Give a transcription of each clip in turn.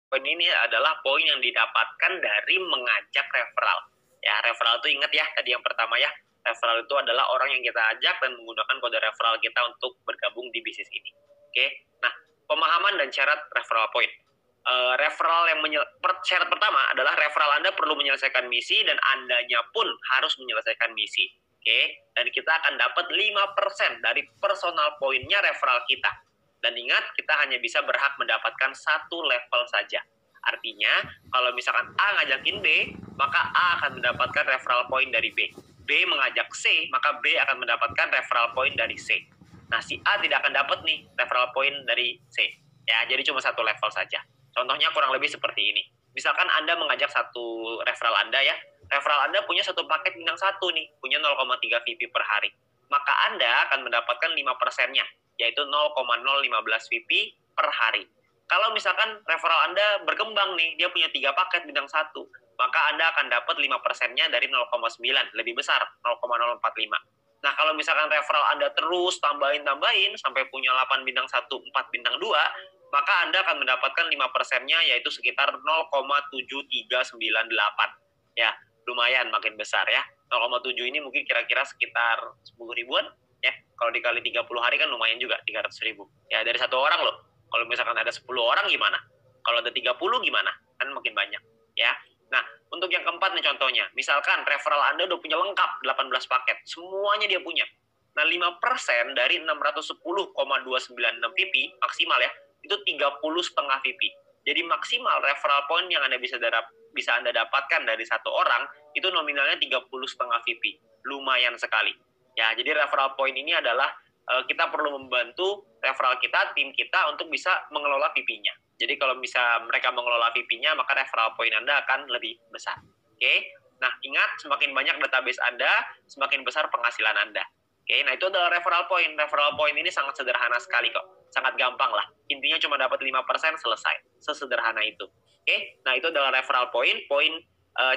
Poin ini adalah poin yang didapatkan dari mengajak referral. Ya, referral itu ingat ya, tadi yang pertama ya, referral itu adalah orang yang kita ajak dan menggunakan kode referral kita untuk bergabung di bisnis ini. Oke, nah pemahaman dan syarat referral point. Referral yang syarat pertama adalah referral Anda perlu menyelesaikan misi dan Andanya pun harus menyelesaikan misi. Oke, dan kita akan dapat 5% dari personal poinnya referral kita. Dan ingat, kita hanya bisa berhak mendapatkan satu level saja. Artinya, kalau misalkan A ngajakin B, maka A akan mendapatkan referral point dari B. B mengajak C, maka B akan mendapatkan referral point dari C. Nah, si A tidak akan dapat nih referral point dari C. Ya, jadi cuma satu level saja. Contohnya kurang lebih seperti ini. Misalkan Anda mengajak satu referral Anda ya, referral Anda punya satu paket bintang 1 nih, punya 0,3 VP per hari. Maka Anda akan mendapatkan 5%-nya, yaitu 0,015 VP per hari. Kalau misalkan referral Anda berkembang nih, dia punya 3 paket bintang 1, maka Anda akan dapat 5%-nya dari 0,9, lebih besar, 0,045. Nah, kalau misalkan referral Anda terus tambahin sampai punya 8 bintang 1, 4 bintang 2, maka Anda akan mendapatkan 5%-nya yaitu sekitar 0,7398. Ya, lumayan makin besar ya. 0,7 ini mungkin kira-kira sekitar 10 ribuan ya. Kalau dikali 30 hari kan lumayan juga, 300 ribu. Ya, dari satu orang loh. Kalau misalkan ada 10 orang gimana? Kalau ada 30 gimana? Kan makin banyak ya. Nah, untuk yang keempat nih contohnya. Misalkan referral Anda udah punya lengkap 18 paket. Semuanya dia punya. Nah, 5% dari 610,296 VP maksimal ya, itu 30,5 VP. Jadi maksimal referral point yang Anda bisa Anda dapatkan dari satu orang, itu nominalnya 30,5 VP. Lumayan sekali. Ya, jadi referral point ini adalah kita perlu membantu referral kita, tim kita untuk bisa mengelola VP-nya. Jadi kalau bisa mereka mengelola VP-nya, maka referral point Anda akan lebih besar. Oke? Nah, ingat, semakin banyak database Anda, semakin besar penghasilan Anda. Oke, nah itu adalah referral point. Referral point ini sangat sederhana sekali kok. Sangat gampang lah. Intinya cuma dapat 5% selesai. Sesederhana itu. Oke, nah itu adalah referral point. Poin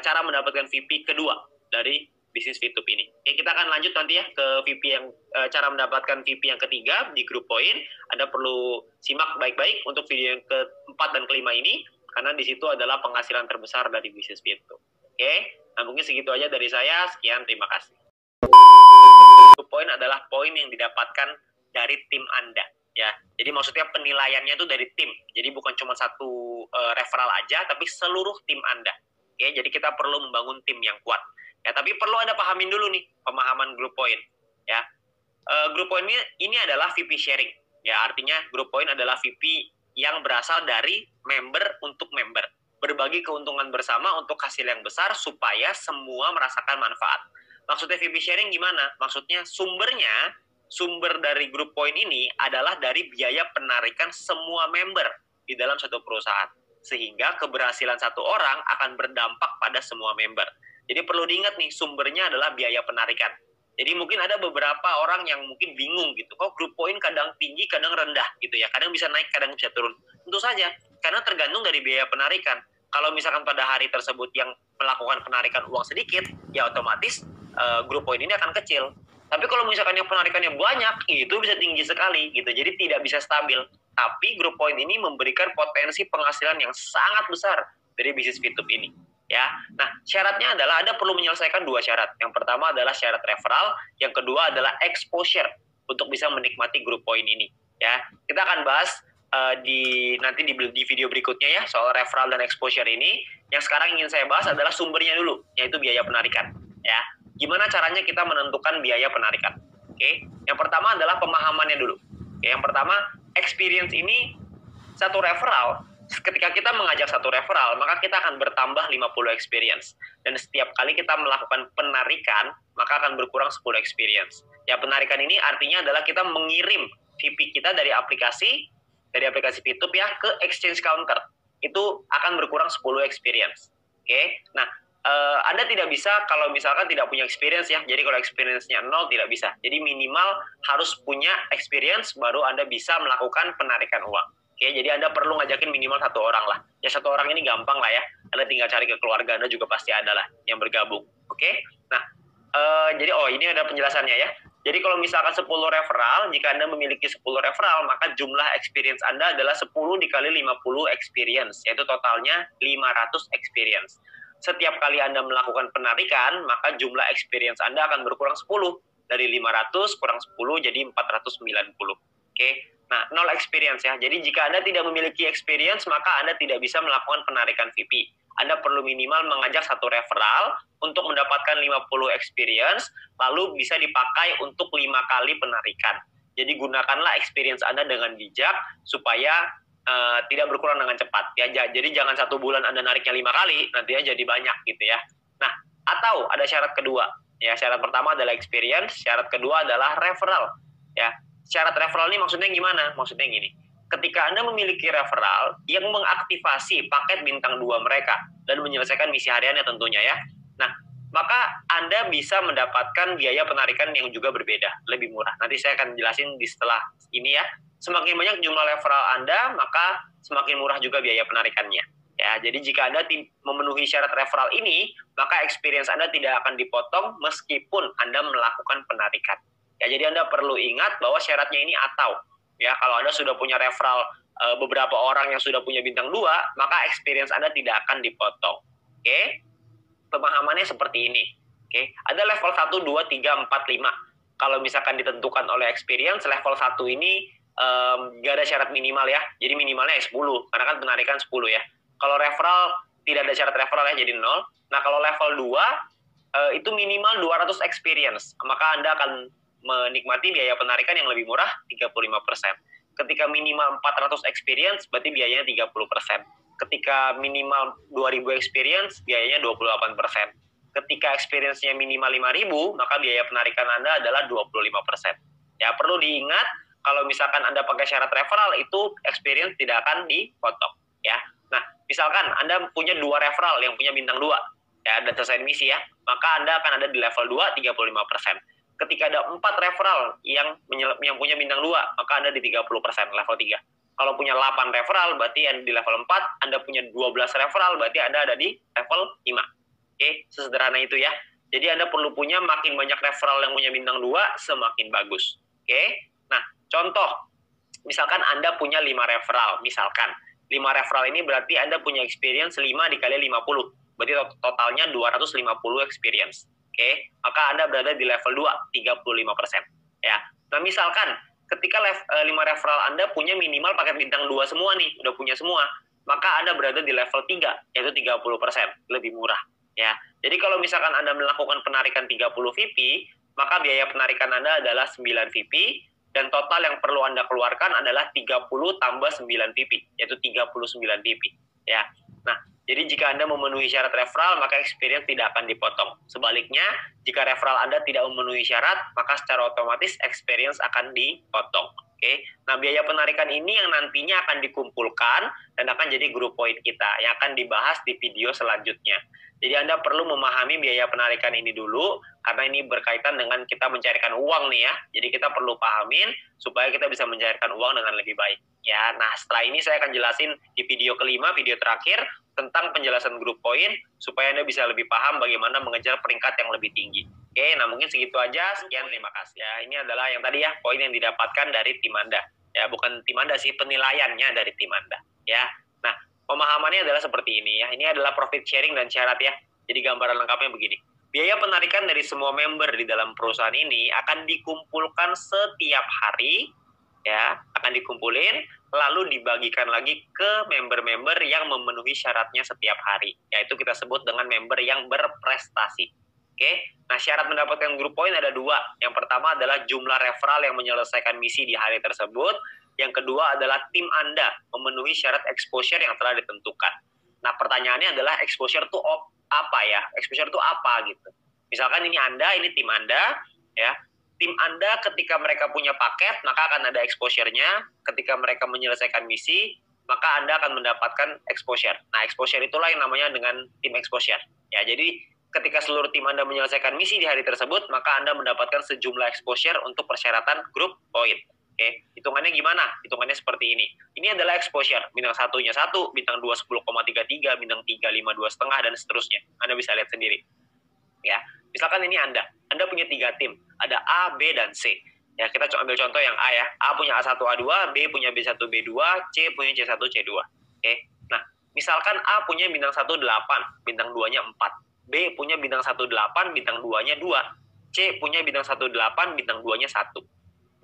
cara mendapatkan VP kedua dari bisnis VTube ini. Oke, kita akan lanjut nanti ya ke VP yang cara mendapatkan VP yang ketiga di grup poin. Anda perlu simak baik-baik untuk video yang keempat dan kelima ini karena di situ adalah penghasilan terbesar dari bisnis VTube. Oke, nah mungkin segitu aja dari saya. Sekian, terima kasih. Poin adalah poin yang didapatkan dari tim Anda. Ya, jadi maksudnya penilaiannya itu dari tim. Jadi bukan cuma satu referral aja, tapi seluruh tim Anda. Oke, jadi kita perlu membangun tim yang kuat. Ya, tapi perlu Anda pahamin dulu nih pemahaman grup poin. Ya, grup poin ini adalah VP sharing. Ya, artinya grup poin adalah VP yang berasal dari member untuk member. Berbagi keuntungan bersama untuk hasil yang besar supaya semua merasakan manfaat. Maksudnya VP sharing gimana? Maksudnya sumber dari grup poin ini adalah dari biaya penarikan semua member di dalam satu perusahaan. Sehingga keberhasilan satu orang akan berdampak pada semua member. Jadi perlu diingat nih, sumbernya adalah biaya penarikan. Jadi mungkin ada beberapa orang yang mungkin bingung gitu, kok grup poin kadang tinggi, kadang rendah gitu ya. Kadang bisa naik, kadang bisa turun. Tentu saja, karena tergantung dari biaya penarikan. Kalau misalkan pada hari tersebut yang melakukan penarikan uang sedikit, ya otomatis grup poin ini akan kecil. Tapi kalau misalkan yang penarikannya banyak, itu bisa tinggi sekali gitu. Jadi tidak bisa stabil. Tapi grup poin ini memberikan potensi penghasilan yang sangat besar dari bisnis VTube ini. Ya, nah syaratnya adalah Anda perlu menyelesaikan dua syarat. Yang pertama adalah syarat referral, yang kedua adalah exposure untuk bisa menikmati grup poin ini. Ya, kita akan bahas nanti di video berikutnya ya soal referral dan exposure ini. Yang sekarang ingin saya bahas adalah sumbernya dulu, yaitu biaya penarikan. Ya, gimana caranya kita menentukan biaya penarikan? Oke, yang pertama adalah pemahamannya dulu. Oke, yang pertama experience ini satu referral. Ketika kita mengajak satu referral, maka kita akan bertambah 50 experience. Dan setiap kali kita melakukan penarikan, maka akan berkurang 10 experience. Ya, penarikan ini artinya adalah kita mengirim VP kita dari aplikasi VTube ya ke exchange counter. Itu akan berkurang 10 experience. Oke. Nah, Anda tidak bisa kalau misalkan tidak punya experience ya. Jadi kalau experience-nya 0 tidak bisa. Jadi minimal harus punya experience baru Anda bisa melakukan penarikan uang. Oke, jadi Anda perlu ngajakin minimal satu orang lah. Ya satu orang ini gampang lah ya. Anda tinggal cari ke keluarga Anda juga pasti ada lah yang bergabung. Oke, nah jadi ini ada penjelasannya ya. Jadi kalau misalkan 10 referral, jika Anda memiliki 10 referral, maka jumlah experience Anda adalah 10 dikali 50 experience, yaitu totalnya 500 experience. Setiap kali Anda melakukan penarikan, maka jumlah experience Anda akan berkurang 10. Dari 500 kurang 10 jadi 490. Oke. Nah, 0 experience ya. Jadi jika Anda tidak memiliki experience, maka Anda tidak bisa melakukan penarikan VP. Anda perlu minimal mengajak satu referral untuk mendapatkan 50 experience, lalu bisa dipakai untuk 5 kali penarikan. Jadi gunakanlah experience Anda dengan bijak supaya tidak berkurang dengan cepat. Ya, jadi jangan 1 bulan Anda nariknya 5 kali, nantinya jadi banyak gitu ya. Nah, atau ada syarat kedua. Ya, syarat pertama adalah experience, syarat kedua adalah referral. Ya, syarat referral ini maksudnya gimana? Maksudnya gini. Ketika Anda memiliki referral yang mengaktifasi paket bintang 2 mereka dan menyelesaikan misi hariannya tentunya ya. Nah, maka Anda bisa mendapatkan biaya penarikan yang juga berbeda, lebih murah. Nanti saya akan jelasin di setelah ini ya. Semakin banyak jumlah referral Anda, maka semakin murah juga biaya penarikannya. Ya, jadi jika Anda memenuhi syarat referral ini, maka experience Anda tidak akan dipotong meskipun Anda melakukan penarikan. Ya, jadi Anda perlu ingat bahwa syaratnya ini atau. Ya, kalau Anda sudah punya referral beberapa orang yang sudah punya bintang 2, maka experience Anda tidak akan dipotong. Oke? Pemahamannya seperti ini. Oke? Ada level 1, 2, 3, 4, 5. Kalau misalkan ditentukan oleh experience, level 1 ini nggak ada syarat minimal ya. Jadi minimalnya 10, karena kan penarikan 10 ya. Kalau referral, tidak ada syarat referral ya, jadi 0. Nah, kalau level 2, itu minimal 200 experience. Maka Anda akan menikmati biaya penarikan yang lebih murah 35%. Ketika minimal 400 experience, berarti biayanya 30%. Ketika minimal 2000 experience, biayanya 28%. Ketika experience-nya minimal 5000, maka biaya penarikan Anda adalah 25%. Ya, perlu diingat, kalau misalkan Anda pakai syarat referral, itu experience tidak akan dipotong. Ya. Nah, misalkan Anda punya 2 referral yang punya bintang 2, ya, dan selesai misi ya, maka Anda akan ada di level 2, 35%. Ketika ada 4 referral yang punya bintang 2, maka Anda di 30%, level 3. Kalau punya 8 referral, berarti Anda di level 4. Anda punya 12 referral, berarti Anda ada di level 5. Oke, sesederhana itu ya. Jadi Anda perlu punya makin banyak referral yang punya bintang 2, semakin bagus. Oke, nah contoh, misalkan Anda punya 5 referral, misalkan. 5 referral ini berarti Anda punya experience 5 dikali 50. Berarti totalnya 250 experience. Oke, maka Anda berada di level 2, 35%. Ya. Nah, misalkan ketika 5 referral Anda punya minimal paket bintang 2 semua nih, udah punya semua, maka Anda berada di level 3, yaitu 30%, lebih murah. Ya. Jadi kalau misalkan Anda melakukan penarikan 30 VP, maka biaya penarikan Anda adalah 9 VP, dan total yang perlu Anda keluarkan adalah 30 tambah 9 VP, yaitu 39 VP. Ya. Nah, jadi jika Anda memenuhi syarat referral, maka experience tidak akan dipotong. Sebaliknya, jika referral Anda tidak memenuhi syarat, maka secara otomatis experience akan dipotong. Oke. Nah, biaya penarikan ini yang nantinya akan dikumpulkan dan akan jadi group point kita yang akan dibahas di video selanjutnya. Jadi Anda perlu memahami biaya penarikan ini dulu, karena ini berkaitan dengan kita mencairkan uang nih ya. Jadi kita perlu pahamin supaya kita bisa mencairkan uang dengan lebih baik. Ya, nah setelah ini saya akan jelasin di video kelima, video terakhir, tentang penjelasan group point, supaya Anda bisa lebih paham bagaimana mengejar peringkat yang lebih tinggi. Oke, nah mungkin segitu aja. Sekian, terima kasih. Ya, ini adalah yang tadi ya, poin yang didapatkan dari tim Anda. Ya, bukan tim Anda sih, penilaiannya dari tim Anda. Ya, nah pemahamannya adalah seperti ini ya. Ini adalah profit sharing dan syarat ya. Jadi gambaran lengkapnya begini. Biaya penarikan dari semua member di dalam perusahaan ini akan dikumpulkan setiap hari, ya, akan dikumpulin, lalu dibagikan lagi ke member-member yang memenuhi syaratnya setiap hari. Yaitu kita sebut dengan member yang berprestasi. Oke, nah syarat mendapatkan group point ada 2. Yang pertama adalah jumlah referral yang menyelesaikan misi di hari tersebut. Yang kedua adalah tim Anda memenuhi syarat exposure yang telah ditentukan. Nah, pertanyaannya adalah exposure itu apa ya? Exposure itu apa gitu? Misalkan ini Anda, ini tim Anda, ya. Tim Anda ketika mereka punya paket, maka akan ada exposure-nya. Ketika mereka menyelesaikan misi, maka Anda akan mendapatkan exposure. Nah, exposure itulah yang namanya dengan tim exposure. Ya, jadi ketika seluruh tim Anda menyelesaikan misi di hari tersebut, maka Anda mendapatkan sejumlah exposure untuk persyaratan group point. Oke, hitungannya gimana? Hitungannya seperti ini. Ini adalah exposure. Bintang 1-nya 1, bintang 2 10,33, bintang 3 52,5, dan seterusnya. Anda bisa lihat sendiri. Ya, misalkan ini Anda punya 3 tim, ada A, B, dan C. Ya, kita ambil contoh yang A ya. A punya A1, A2, B punya B1, B2, C punya C1, C2. Oke. Nah, misalkan A punya bintang 1 8, bintang 2-nya 4. B punya bintang 1 8, bintang 2-nya 2. C punya bintang 1 8, bintang 2-nya 1.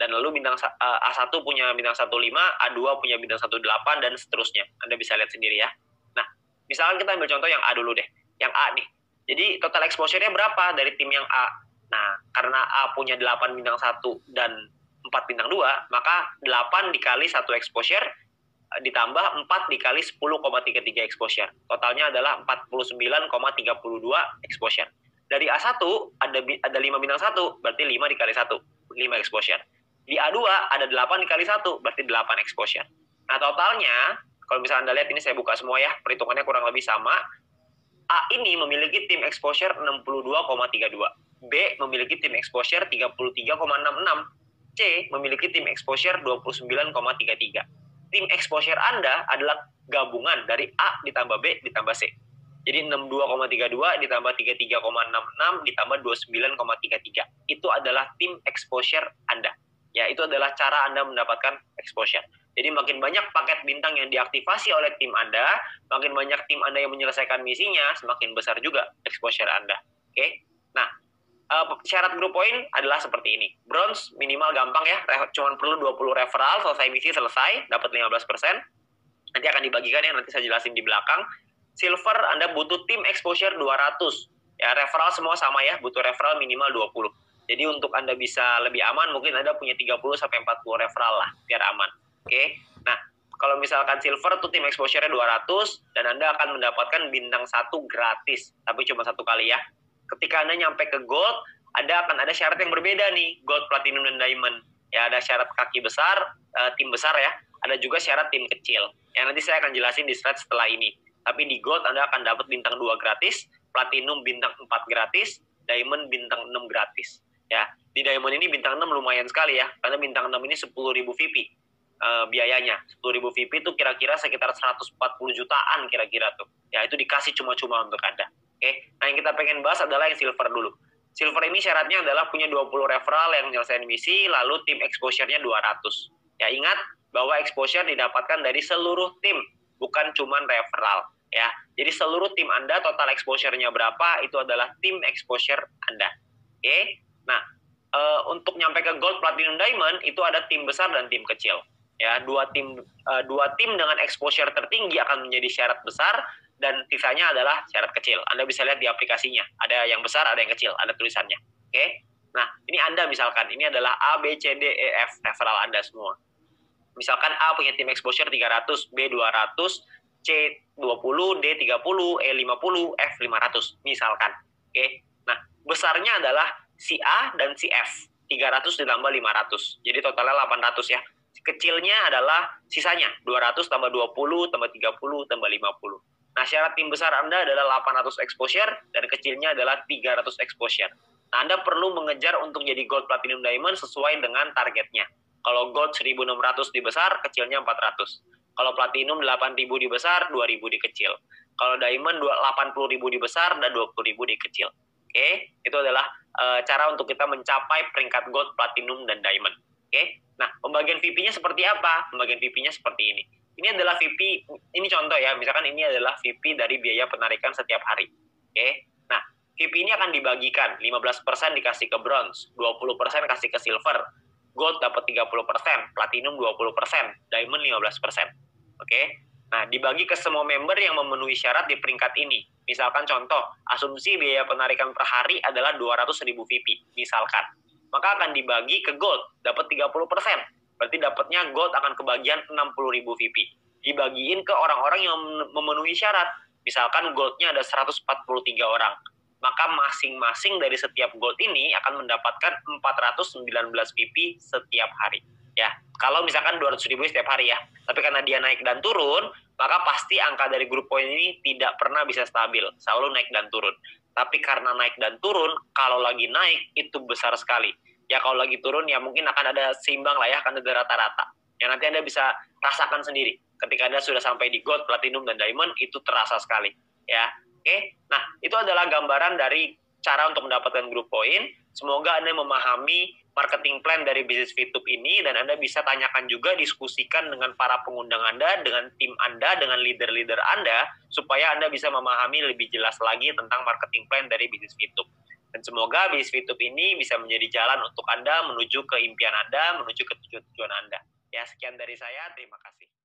Dan lalu bintang A1 punya bintang 1 5, A2 punya bintang 1 8, dan seterusnya. Anda bisa lihat sendiri ya. Nah, misalkan kita ambil contoh yang A dulu deh. Yang A nih. Jadi total exposure-nya berapa dari tim yang A? Nah, karena A punya 8 bintang 1 dan 4 bintang 2, maka 8 dikali 1 exposure ditambah 4 dikali 10,33 exposure. Totalnya adalah 49,32 exposure. Dari A1 ada 5 bintang 1, berarti 5 dikali 1, 5 exposure. Di A2 ada 8 dikali 1, berarti 8 exposure. Nah, totalnya, kalau misalnya Anda lihat ini saya buka semua ya, perhitungannya kurang lebih sama. A ini memiliki tim exposure 62,32. B memiliki tim exposure 33,66. C memiliki tim exposure 29,33. Tim exposure Anda adalah gabungan dari A ditambah B ditambah C. Jadi 62,32 ditambah 33,66 ditambah 29,33. Itu adalah tim exposure Anda. Ya, itu adalah cara Anda mendapatkan exposure. Jadi makin banyak paket bintang yang diaktifasi oleh tim Anda, makin banyak tim Anda yang menyelesaikan misinya, semakin besar juga exposure Anda. Oke? Nah, syarat grup poin adalah seperti ini. Bronze minimal gampang ya, cuma perlu 20 referral, selesai misi selesai, dapat 15%. Nanti akan dibagikan ya, nanti saya jelasin di belakang. Silver Anda butuh tim exposure 200. Ya, referral semua sama ya, butuh referral minimal 20. Jadi untuk Anda bisa lebih aman, mungkin Anda punya 30 sampai 40 referral lah, biar aman. Oke. Nah, kalau misalkan silver tuh tim exposure-nya 200 dan Anda akan mendapatkan bintang 1 gratis, tapi cuma 1 kali ya. Ketika Anda nyampe ke gold, Anda akan ada syarat yang berbeda nih, gold, platinum, dan diamond. Ya, ada syarat kaki besar, tim besar ya. Ada juga syarat tim kecil. Yang nanti saya akan jelasin di slide setelah ini. Tapi di gold Anda akan dapat bintang 2 gratis, platinum bintang 4 gratis, diamond bintang 6 gratis. Ya, di diamond ini bintang 6 lumayan sekali ya, karena bintang 6 ini 10.000 VP. Biayanya 10.000 VP itu kira-kira sekitar 140 jutaan kira-kira tuh. Ya, itu dikasih cuma-cuma untuk Anda. Oke. Nah, yang kita pengen bahas adalah yang silver dulu. Silver ini syaratnya adalah punya 20 referral yang menyelesaikan misi, lalu tim exposure-nya 200. Ya, ingat bahwa exposure didapatkan dari seluruh tim, bukan cuma referral. Ya, jadi seluruh tim Anda total exposure-nya berapa, itu adalah tim exposure Anda. Oke. Nah, untuk nyampe ke gold, platinum, diamond itu ada tim besar dan tim kecil. Ya, dua tim dengan exposure tertinggi akan menjadi syarat besar dan sisanya adalah syarat kecil. Anda bisa lihat di aplikasinya, ada yang besar, ada yang kecil, ada tulisannya. Oke. Nah, ini Anda misalkan, ini adalah A, B, C, D, E, F, referral Anda semua. Misalkan A punya tim exposure 300, B 200, C 20, D 30, E 50, F 500, misalkan. Oke. Nah, besarnya adalah si A dan si F, 300 ditambah 500. Jadi totalnya 800 ya. Kecilnya adalah sisanya 200 tambah 20 tambah 30 tambah 50. Nah, syarat tim besar Anda adalah 800 exposure dan kecilnya adalah 300 exposure. Nah, Anda perlu mengejar untuk jadi gold, platinum, diamond sesuai dengan targetnya. Kalau gold 1.600 di besar, kecilnya 400. Kalau platinum 8.000 di besar, 2.000 di kecil. Kalau diamond 80.000 di besar dan 20.000 di kecil. Oke, itu adalah cara untuk kita mencapai peringkat gold, platinum, dan diamond. Oke. Nah, pembagian VP-nya seperti apa? Pembagian VP-nya seperti ini. Ini adalah VP, ini contoh ya, misalkan ini adalah VP dari biaya penarikan setiap hari. Oke. Nah, VP ini akan dibagikan, 15% dikasih ke bronze, 20% kasih ke silver, gold dapat 30%, platinum 20%, diamond 15%. Oke. Nah, dibagi ke semua member yang memenuhi syarat di peringkat ini. Misalkan contoh, asumsi biaya penarikan per hari adalah 200.000 VP, misalkan. Maka akan dibagi ke gold, dapat 30%. Berarti dapatnya gold akan kebagian 60.000 VP. Dibagiin ke orang-orang yang memenuhi syarat. Misalkan goldnya ada 143 orang. Maka masing-masing dari setiap gold ini akan mendapatkan 419 VP setiap hari. Ya, kalau misalkan 200.000 setiap hari ya. Tapi karena dia naik dan turun, maka pasti angka dari grup poin ini tidak pernah bisa stabil. Selalu naik dan turun. Tapi karena naik dan turun, kalau lagi naik itu besar sekali. Ya kalau lagi turun ya mungkin akan ada seimbang lah ya, akan ada rata-rata. Ya nanti Anda bisa rasakan sendiri. Ketika Anda sudah sampai di gold, platinum, dan diamond, itu terasa sekali. Ya, oke. Nah, itu adalah gambaran dari cara untuk mendapatkan grup poin. Semoga Anda memahami marketing plan dari bisnis Fitup ini, dan Anda bisa tanyakan juga, diskusikan dengan para pengundang Anda, dengan tim Anda, dengan leader-leader Anda, supaya Anda bisa memahami lebih jelas lagi tentang marketing plan dari bisnis Fitup. Dan semoga bisnis Fitup ini bisa menjadi jalan untuk Anda menuju ke impian Anda, menuju ke tujuan-tujuan Anda. Ya, sekian dari saya. Terima kasih.